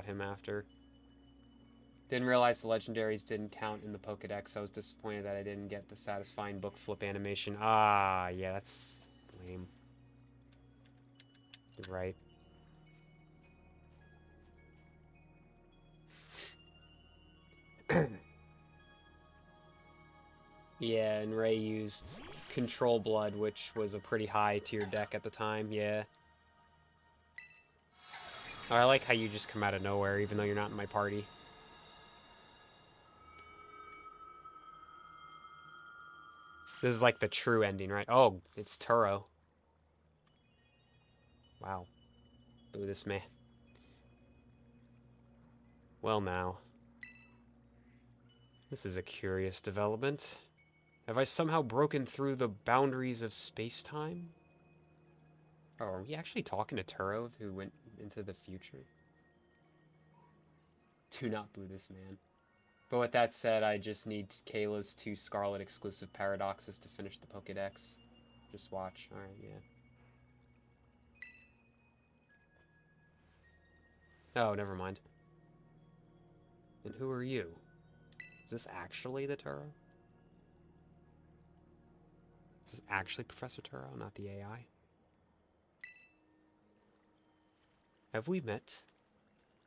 caught him after. Didn't realize the legendaries didn't count in the Pokedex. I was disappointed that I didn't get the satisfying book flip animation. Ah, yeah, that's lame. You're right. Yeah, and Ray used Control Blood, which was a pretty high tier deck at the time, yeah. Oh, I like how you just come out of nowhere, even though you're not in my party. This is like the true ending, right? Oh, it's Turo. Wow. Boo this man. Well now. This is a curious development. Have I somehow broken through the boundaries of space-time? Oh, are we actually talking to Turo, who went into the future? Do not boo this man. But with that said, I just need Kayla's 2 Scarlet exclusive paradoxes to finish the Pokedex. Just watch. Alright, yeah. Oh, never mind. And who are you? Is this actually the Turo? Is this actually Professor Turo, not the AI? Have we met?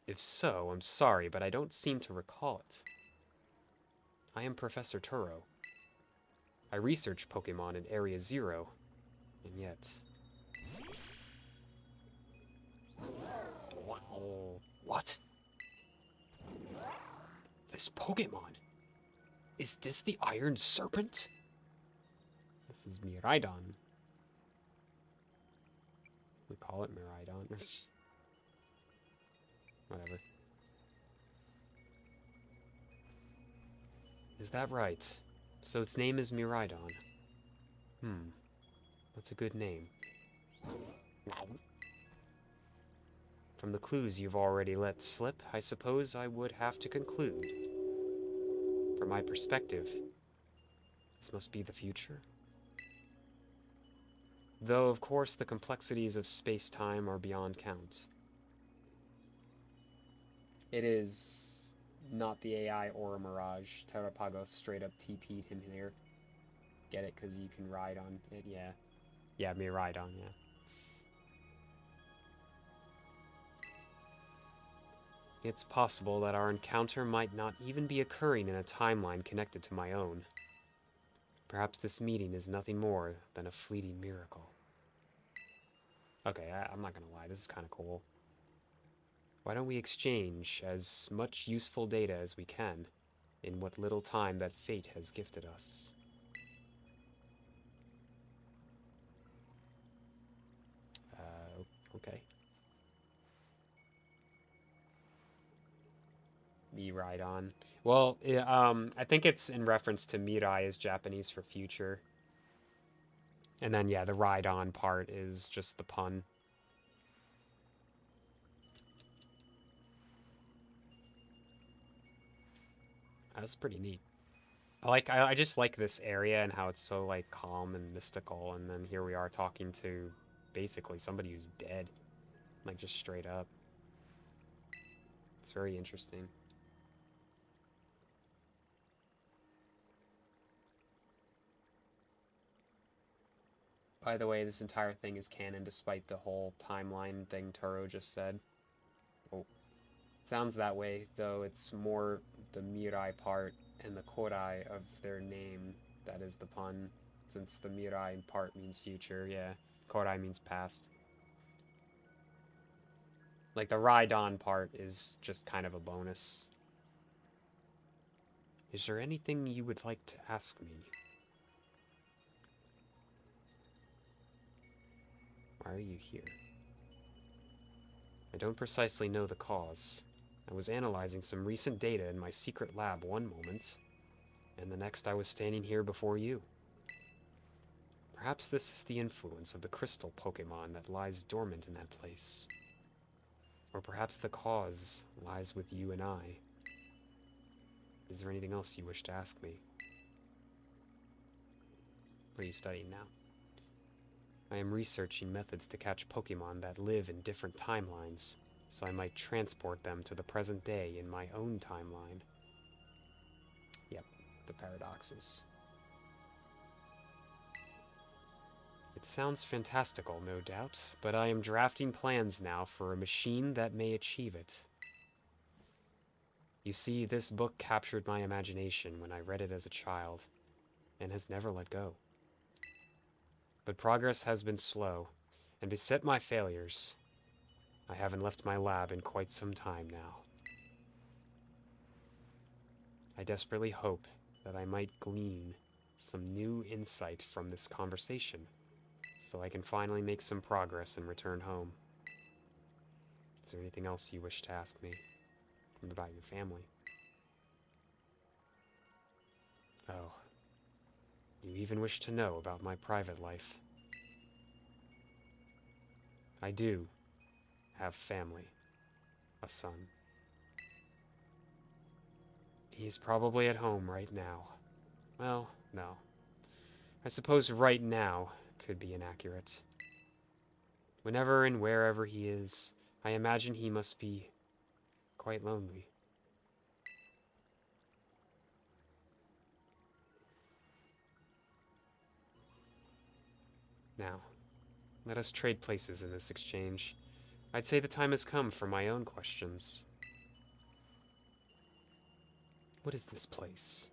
If so, I'm sorry, but I don't seem to recall it. I am Professor Turo. I research Pokemon in Area Zero, and yet... What? This Pokemon? Is this the Iron Serpent? This is Miraidon. We call it Miraidon. Whatever. Is that right? So its name is Miraidon. That's a good name. From the clues you've already let slip, I suppose I would have to conclude. From my perspective, this must be the future. Though, of course, the complexities of space-time are beyond count. It is not the AI or a Mirage. Terrapagos straight up TP'd him here. Get it? Because you can ride on it, yeah. Yeah, Miraidon, yeah. It's possible that our encounter might not even be occurring in a timeline connected to my own. Perhaps this meeting is nothing more than a fleeting miracle. Okay, I'm not gonna lie, this is kind of cool. Why don't we exchange as much useful data as we can in what little time that fate has gifted us? Okay. Miraidon. Well, I think it's in reference to Mirai is Japanese for future. And then, yeah, the ride-on part is just the pun. That's pretty neat. I just like this area and how it's so, like, calm and mystical, and then here we are talking to basically somebody who's dead. Like, just straight up. It's very interesting. By the way, this entire thing is canon despite the whole timeline thing Turo just said. Oh. Sounds that way, though it's more the Mirai part and the Korai of their name that is the pun, since the Mirai part means future, yeah. Korai means past. Like, the Raidon part is just kind of a bonus. Is there anything you would like to ask me? Why are you here? I don't precisely know the cause. I was analyzing some recent data in my secret lab one moment, and the next I was standing here before you. Perhaps this is the influence of the crystal Pokemon that lies dormant in that place. Or perhaps the cause lies with you and I. Is there anything else you wish to ask me? What are you studying now? I am researching methods to catch Pokemon that live in different timelines, so I might transport them to the present day in my own timeline. Yep, the paradoxes. It sounds fantastical, no doubt, but I am drafting plans now for a machine that may achieve it. You see, this book captured my imagination when I read it as a child, and has never let go. But progress has been slow, and beset my failures. I haven't left my lab in quite some time now. I desperately hope that I might glean some new insight from this conversation, so I can finally make some progress and return home. Is there anything else you wish to ask me about your family? Oh, you even wish to know about my private life. I do have family, a son. He's probably at home right now. Well, no. I suppose right now could be inaccurate. Whenever and wherever he is, I imagine he must be quite lonely. Now, let us trade places in this exchange. I'd say the time has come for my own questions. What is this place?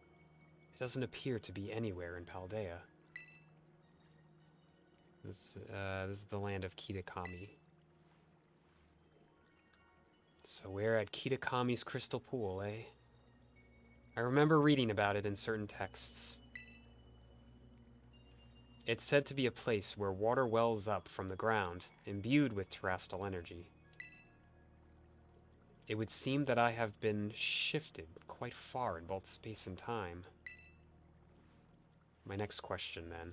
It doesn't appear to be anywhere in Paldea. This is the land of Kitakami. So we're at Kitakami's crystal pool, eh? I remember reading about it in certain texts. It's said to be a place where water wells up from the ground, imbued with terrestrial energy. It would seem that I have been shifted quite far in both space and time. My next question, then.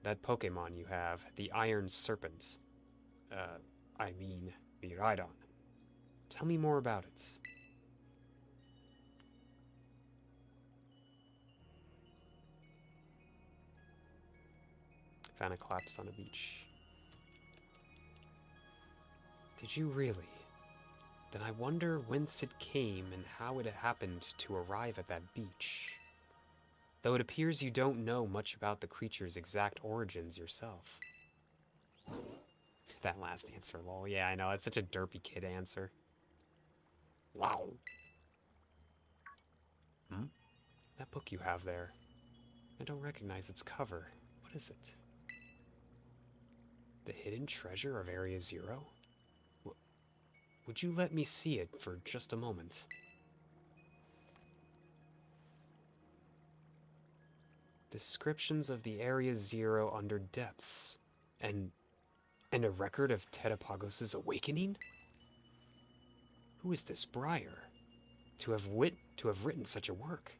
That Pokemon you have, the Iron Serpent. I mean, Miraidon. Tell me more about it. Vanna collapsed on a beach. Did you really? Then I wonder whence it came and how it happened to arrive at that beach. Though it appears you don't know much about the creature's exact origins yourself. That last answer, lol. Yeah, I know, it's such a derpy kid answer. Wow. Hmm? That book you have there. I don't recognize its cover. What is it? The Hidden Treasure of Area Zero? Would you let me see it for just a moment? Descriptions of the Area Zero under depths. And a record of Tedapagos' awakening? Who is this Briar? To have written such a work?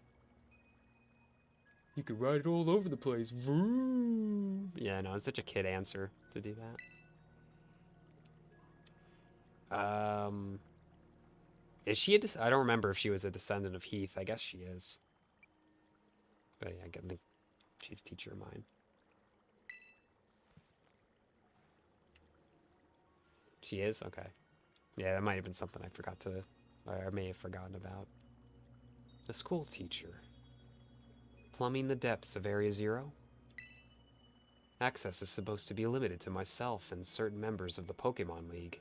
You could write it all over the place. Vroom. Yeah, no, it's such a kid answer to do that. Is she I don't remember if she was a descendant of Heath. I guess she is. But yeah, I think she's a teacher of mine. She is? Okay. Yeah, that might have been something I forgot to... or I may have forgotten about. A school teacher. Plumbing the depths of Area Zero? Access is supposed to be limited to myself and certain members of the Pokemon League.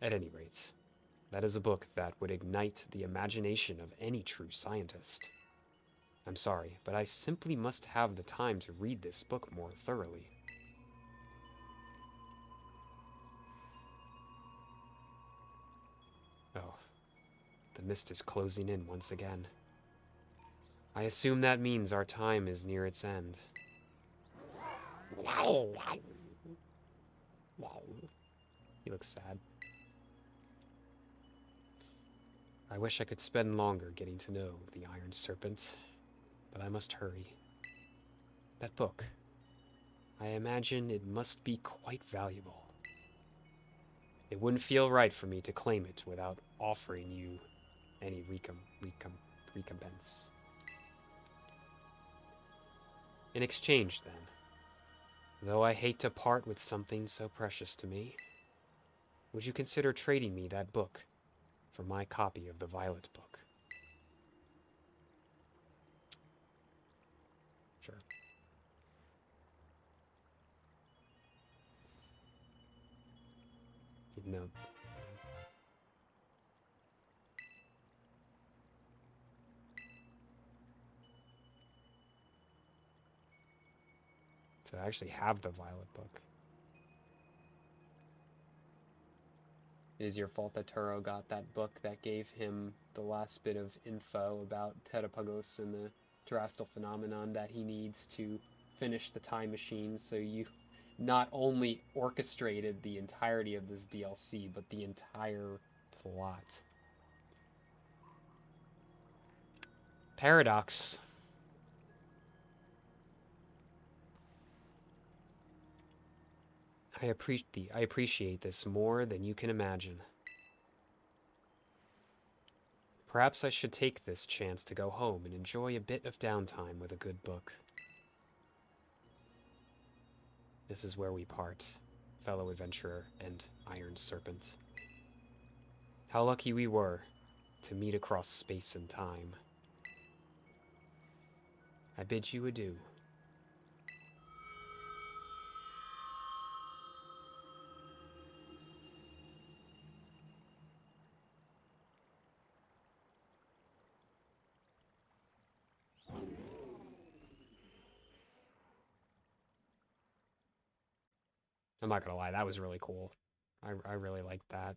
At any rate, that is a book that would ignite the imagination of any true scientist. I'm sorry, but I simply must have the time to read this book more thoroughly. Oh, the mist is closing in once again. I assume that means our time is near its end. He looks sad. I wish I could spend longer getting to know the Iron Serpent, but I must hurry. That book, I imagine it must be quite valuable. It wouldn't feel right for me to claim it without offering you any recompense. In exchange, then, Though I hate to part with something so precious to me, would you consider trading me that book for my copy of the Violet Book? Sure. Even though. To actually have the Violet Book. It is your fault that Turo got that book that gave him the last bit of info about Terapagos and the terrestrial phenomenon that he needs to finish the time machine, so you not only orchestrated the entirety of this DLC, but the entire plot. Paradox. I appreciate this more than you can imagine. Perhaps I should take this chance to go home and enjoy a bit of downtime with a good book. This is where we part, fellow adventurer and Iron Serpent. How lucky we were to meet across space and time. I bid you adieu. I'm not gonna lie, that was really cool. I really liked that.